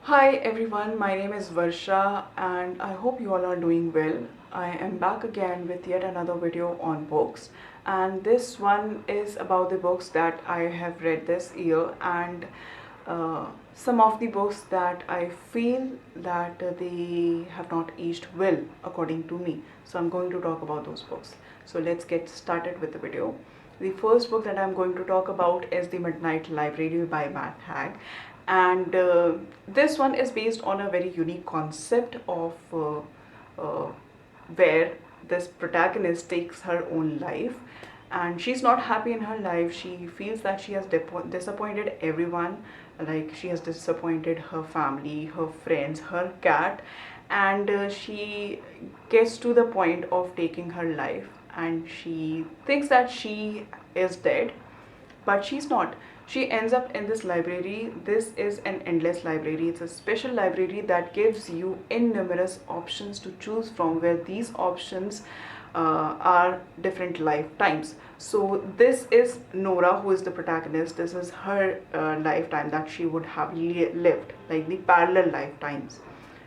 Hi everyone, my name is Varsha and I hope you all are doing well. I am back again with yet another video on books, and this one is about the books that I have read this year, and some of the books that I feel that they have not aged well according to me. So I'm going to talk about those books. So let's get started with the video. The first book that I'm going to talk about is The Midnight Library by Matt Haig, and this one is based on a very unique concept of uh, where this protagonist takes her own life, and she's not happy in her life. She feels that she has disappointed everyone, like she has disappointed her family, her friends, her cat, and she gets to the point of taking her life, and she thinks that she is dead, but she's not. She ends up in this library. This is an endless library. It's a special library that gives you innumerous options to choose from, where these options are different lifetimes. So this is Nora, who is the protagonist. This is her lifetime that she would have lived, like the parallel lifetimes.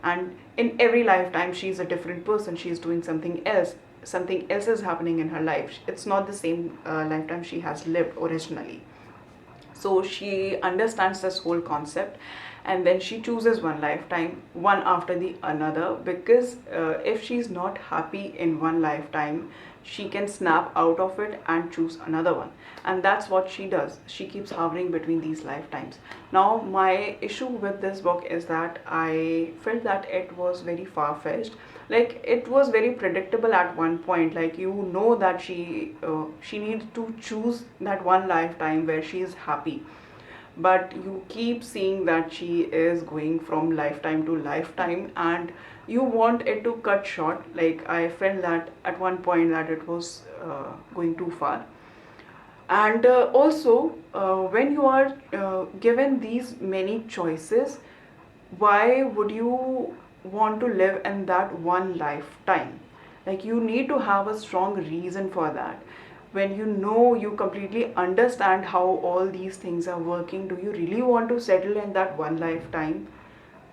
And in every lifetime she's a different person. She's doing something else. Something else is happening in her life. It's not the same lifetime she has lived originally. So she understands this whole concept, and then she chooses one lifetime, one after the another, because if she's not happy in one lifetime, she can snap out of it and choose another one. And that's what she does. She keeps hovering between these lifetimes. Now my issue with this book is that I felt that it was very far-fetched. Like, it was very predictable at one point. Like, you know that she needs to choose that one lifetime where she is happy, but you keep seeing that she is going from lifetime to lifetime, and you want it to cut short. Like, I felt that at one point that it was going too far. And also, when you are given these many choices, why would you want to live in that one lifetime? Like, you need to have a strong reason for that. When you know, you completely understand how all these things are working, do you really want to settle in that one lifetime?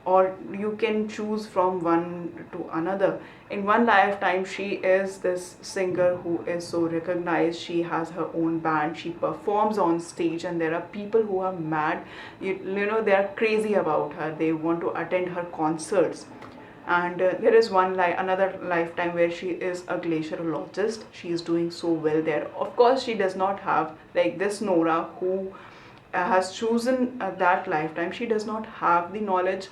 Or you can choose from one to another. In one lifetime, she is this singer who is so recognized. She has her own band, she performs on stage, and there are people who are mad. You know, they are crazy about her. They want to attend her concerts. And there is another lifetime where she is a glaciologist. She is doing so well there. Of course, she does not have, like this Nora who has chosen that lifetime, she does not have the knowledge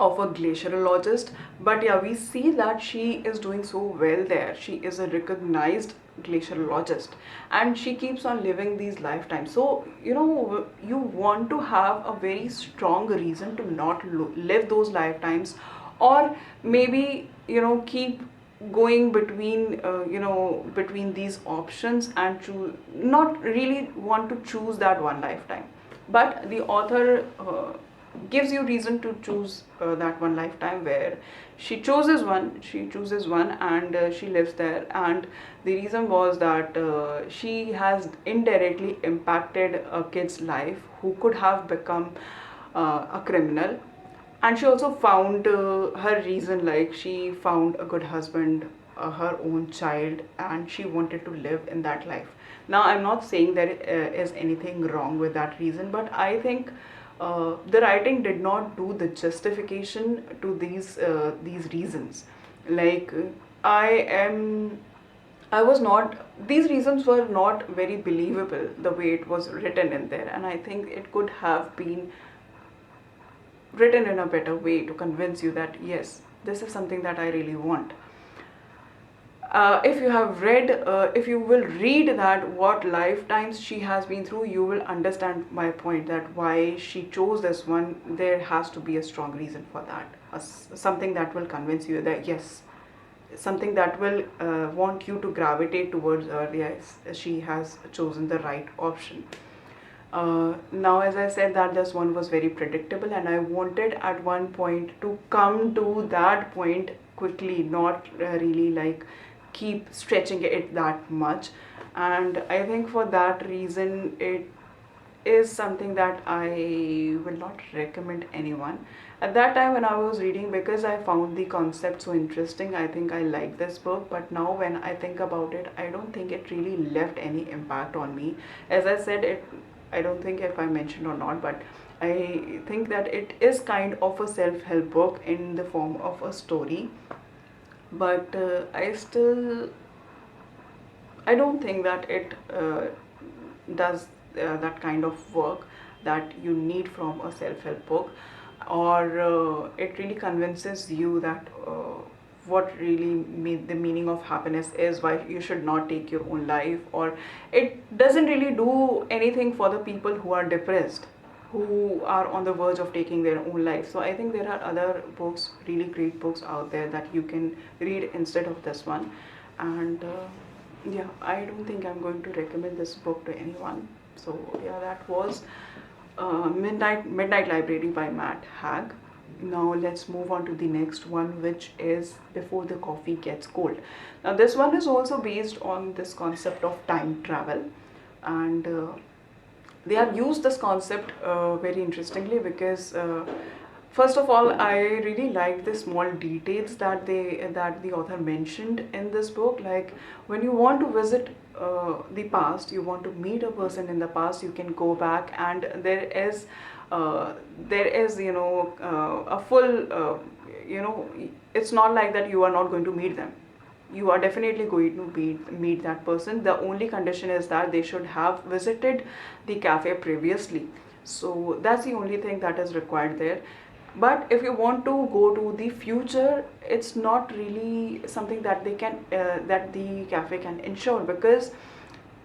of a glaciologist. But yeah, we see that she is doing so well there. She is a recognized glaciologist, and she keeps on living these lifetimes. So you know, you want to have a very strong reason to not live those lifetimes, or maybe, you know, keep going between between these options, and to not really want to choose that one lifetime. But the author gives you reason to choose that one lifetime, where she chooses one and she lives there. And the reason was that she has indirectly impacted a kid's life who could have become a criminal. And she also found her reason. Like, she found a good husband, her own child, and she wanted to live in that life. Now, I'm not saying there is anything wrong with that reason, but I think the writing did not do the justification to these reasons. Like, I am I was not, these reasons were not very believable the way it was written in there, and I think it could have been written in a better way to convince you that yes, this is something that I really want. If you have read, if you will read that what lifetimes she has been through, you will understand my point, that why she chose this one. There has to be a strong reason for that, something that will convince you that yes, something that will want you to gravitate towards her. Yes, she has chosen the right option. Now, as I said, that this one was very predictable, and I wanted at one point to come to that point quickly, not really like keep stretching it that much. And I think for that reason, is something that I will not recommend anyone. At that time when I was reading, because I found the concept so interesting, I think I liked this book. But now when I think about it, I don't think it really left any impact on me. As I said, I don't think if I mentioned or not, but I think that it is kind of a self-help book in the form of a story. But I don't think that it does that kind of work that you need from a self-help book, or it really convinces you that what really the meaning of happiness is, why you should not take your own life, or it doesn't really do anything for the people who are depressed, who are on the verge of taking their own life. So I think there are other books, really great books out there that you can read instead of this one. And yeah, I don't think I'm going to recommend this book to anyone. So yeah, that was Midnight Library by Matt Haig. Now let's move on to the next one, which is Before the Coffee Gets Cold. Now this one is also based on this concept of time travel, and they have used this concept very interestingly, because first of all, I really like the small details that the author mentioned in this book. Like when you want to visit the past, you want to meet a person in the past, you can go back, and there is a full it's not like that you are not going to meet them. You are definitely going to meet that person. The only condition is that they should have visited the cafe previously. So that's the only thing that is required there. But if you want to go to the future, it's not really something that that the cafe can ensure, because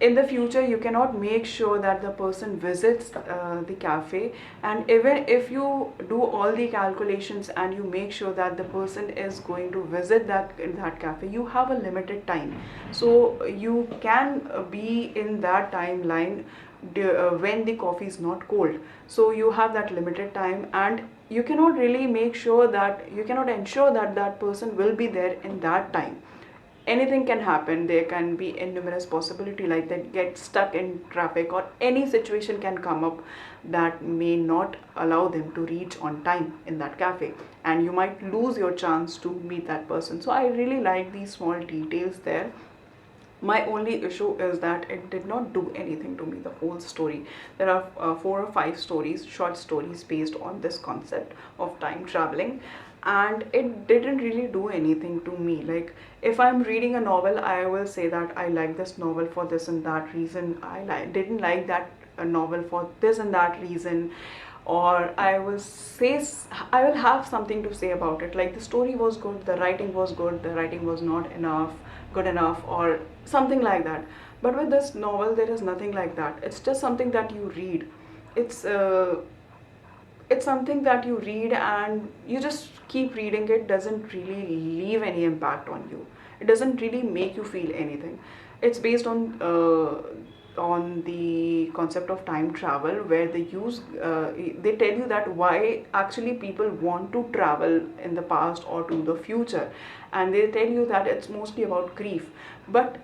in the future you cannot make sure that the person visits the cafe. And even if you do all the calculations and you make sure that the person is going to visit that cafe, you have a limited time. So you can be in that timeline when the coffee is not cold. So you have that limited time, and you cannot really make sure that you cannot ensure that that person will be there in that time. Anything can happen. There can be numerous possibility, like they get stuck in traffic, or any situation can come up that may not allow them to reach on time in that cafe, and you might lose your chance to meet that person. So I really like these small details there. My only issue is that it did not do anything to me, the whole story. There are 4 or 5 short stories based on this concept of time traveling, and it didn't really do anything to me. Like if I'm reading a novel, I will say that I like this novel for this and that reason, didn't like that novel for this and that reason, or I will have something to say about it, like the story was good, the writing was good, the writing was not good enough, or something like that. But with this novel, there is nothing like that. It's just something that you read. It's uh, it's something that you read and you just keep reading. It doesn't really leave any impact on you. It doesn't really make you feel anything. It's based on the concept of time travel, where they tell you that why actually people want to travel in the past or to the future, and they tell you that it's mostly about grief. But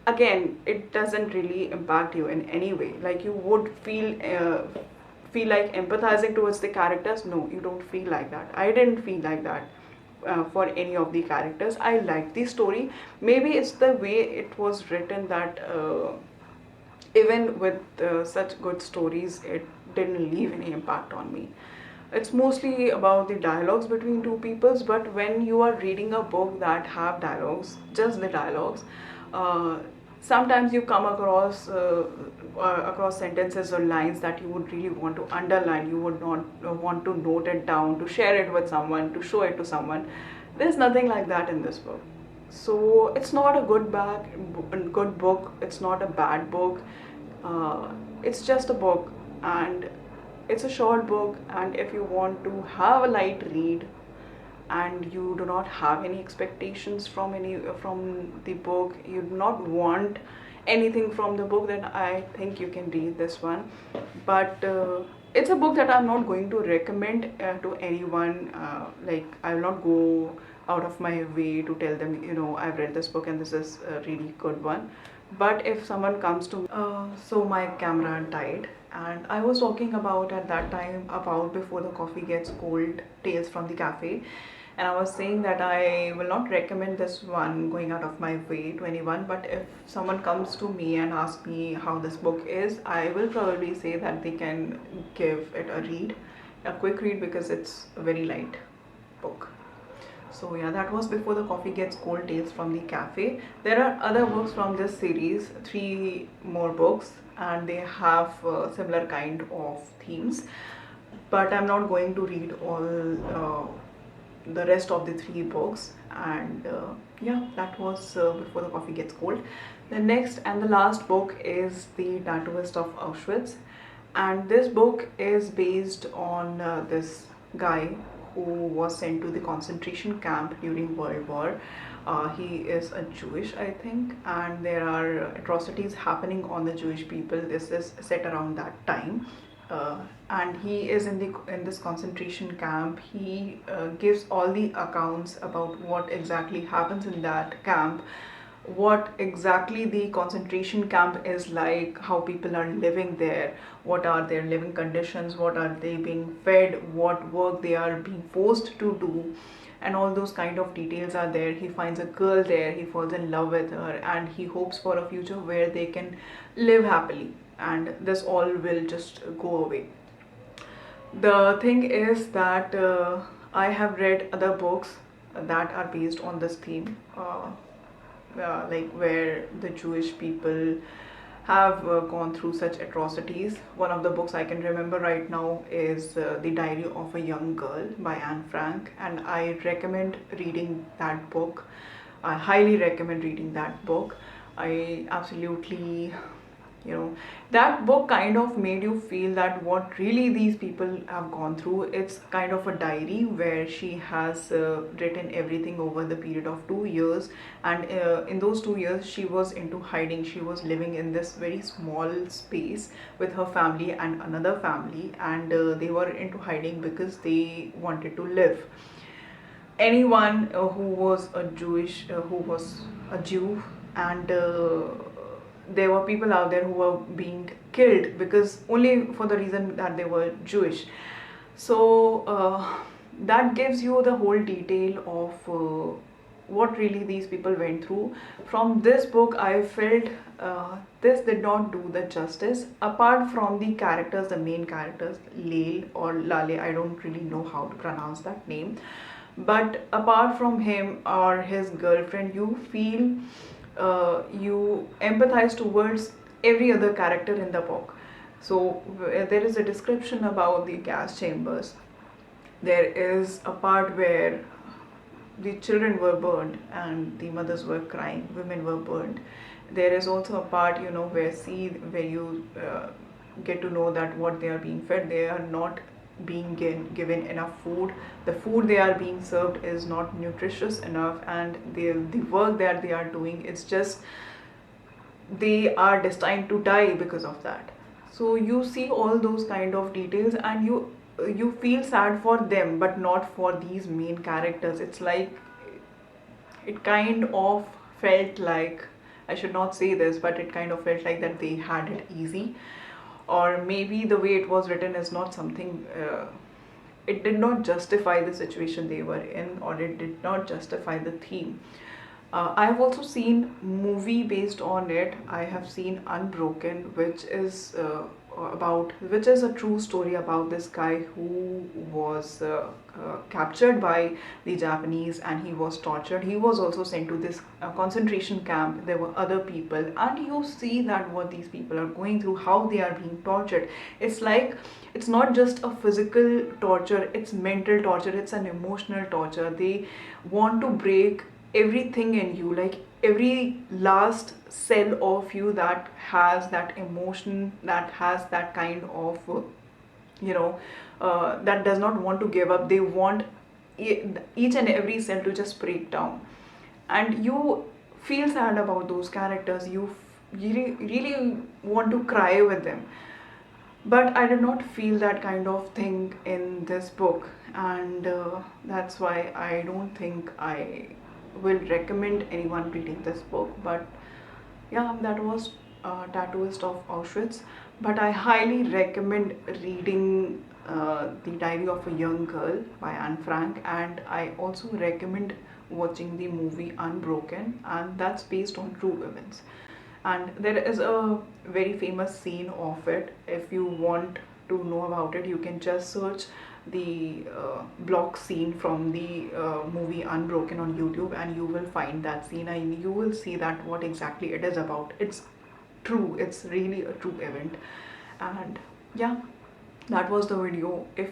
again, it doesn't really impact you in any way. Like you would feel like empathizing towards the characters. No, you don't feel like that. I didn't feel like that for any of the characters. I liked the story. Maybe it's the way it was written that even with such good stories, it didn't leave any impact on me. It's mostly about the dialogues between two peoples. But when you are reading a book that have dialogues, just the dialogues, uh, sometimes you come across sentences or lines that you would really want to underline. You would not want to note it down, to share it with someone, to show it to someone. There's nothing like that in this book. So it's not a good book. It's not a bad book. It's just a book, and it's a short book. And if you want to have a light read, and you do not have any expectations from the book, you do not want anything from the book, then I think you can read this one. But it's a book that I'm not going to recommend to anyone. Like I will not go out of my way to tell them, I've read this book and this is a really good one. But if someone comes to me, so my camera died, and I was talking about at that time about Before the Coffee Gets Cold, Tales from the Cafe, and I was saying that I will not recommend this one going out of my way to anyone, but if someone comes to me and asks me how this book is, I will probably say that they can give it a read, a quick read, because it's a very light book. So yeah, that was Before the Coffee Gets Cold, Tales from the Cafe. There are other books from this series, three more books, and they have similar kind of themes. But I'm not going to read all the rest of the three books. And yeah, that was Before the Coffee Gets Cold. The next and the last book is The Tattooist of Auschwitz, and this book is based on this guy who was sent to the concentration camp during World War. He is a Jewish, I think, and there are atrocities happening on the Jewish people. This is set around that time. And he is in this concentration camp. He gives all the accounts about what exactly happens in that camp, what exactly the concentration camp is like, how people are living there, what are their living conditions, what are they being fed, what work they are being forced to do, and all those kind of details are there. He finds a girl there, he falls in love with her, and he hopes for a future where they can live happily, and this all will just go away. The thing is that I have read other books that are based on this theme, like where the Jewish people have gone through such atrocities. One of the books I can remember right now is The Diary of a Young Girl by Anne Frank, and I recommend reading that book. I highly recommend reading that book. I absolutely, that book kind of made you feel that what really these people have gone through. It's kind of a diary where she has written everything over the period of 2 years, and in those 2 years she was into hiding. She was living in this very small space with her family and another family, and they were into hiding because they wanted to live. Anyone who was a who was a Jew, and there were people out there who were being killed because only for the reason that they were Jewish. So that gives you the whole detail of what really these people went through. From this book, I felt this did not do the justice. Apart from the characters, the main characters, Lail or Lale, I don't really know how to pronounce that name. But apart from him or his girlfriend, you feel, you empathize towards every other character in the book. So there is a description about the gas chambers. There is a part where the children were burned and the mothers were crying, women were burned. There is also a part, where you get to know that what they are being fed, they are not being given enough food. The food they are being served is not nutritious enough, and the work that they are doing, it's just they are destined to die because of that. So you see all those kind of details, and you feel sad for them, but not for these main characters. It's like it kind of felt like, I should not say this, but it kind of felt like that they had it easy, or maybe the way it was written is not something, it did not justify the situation they were in, or it did not justify the theme. I have also seen movie based on it. I have seen Unbroken, which is a true story about this guy who was captured by the Japanese, and he was tortured. He was also sent to this concentration camp. There were other people, and you see that what these people are going through, how they are being tortured. It's like, it's not just a physical torture, it's mental torture, it's an emotional torture. They want to break everything in you, like every last cell of you that has that emotion, that has that kind of that does not want to give up. They want each and every cell to just break down, and you feel sad about those characters. You really want to cry with them, but I did not feel that kind of thing in this book, and that's why I don't think I will recommend anyone reading this book. But Yeah, that was Tattooist of Auschwitz. But I highly recommend reading The Diary of a Young Girl by Anne Frank, and I also recommend watching the movie Unbroken, and that's based on true events. And there is a very famous scene of it. If you want to know about it, you can just search the block scene from the movie Unbroken on YouTube, and you will find that scene, and you will see that what exactly it is about. It's true, it's really a true event. And yeah, that was the video. If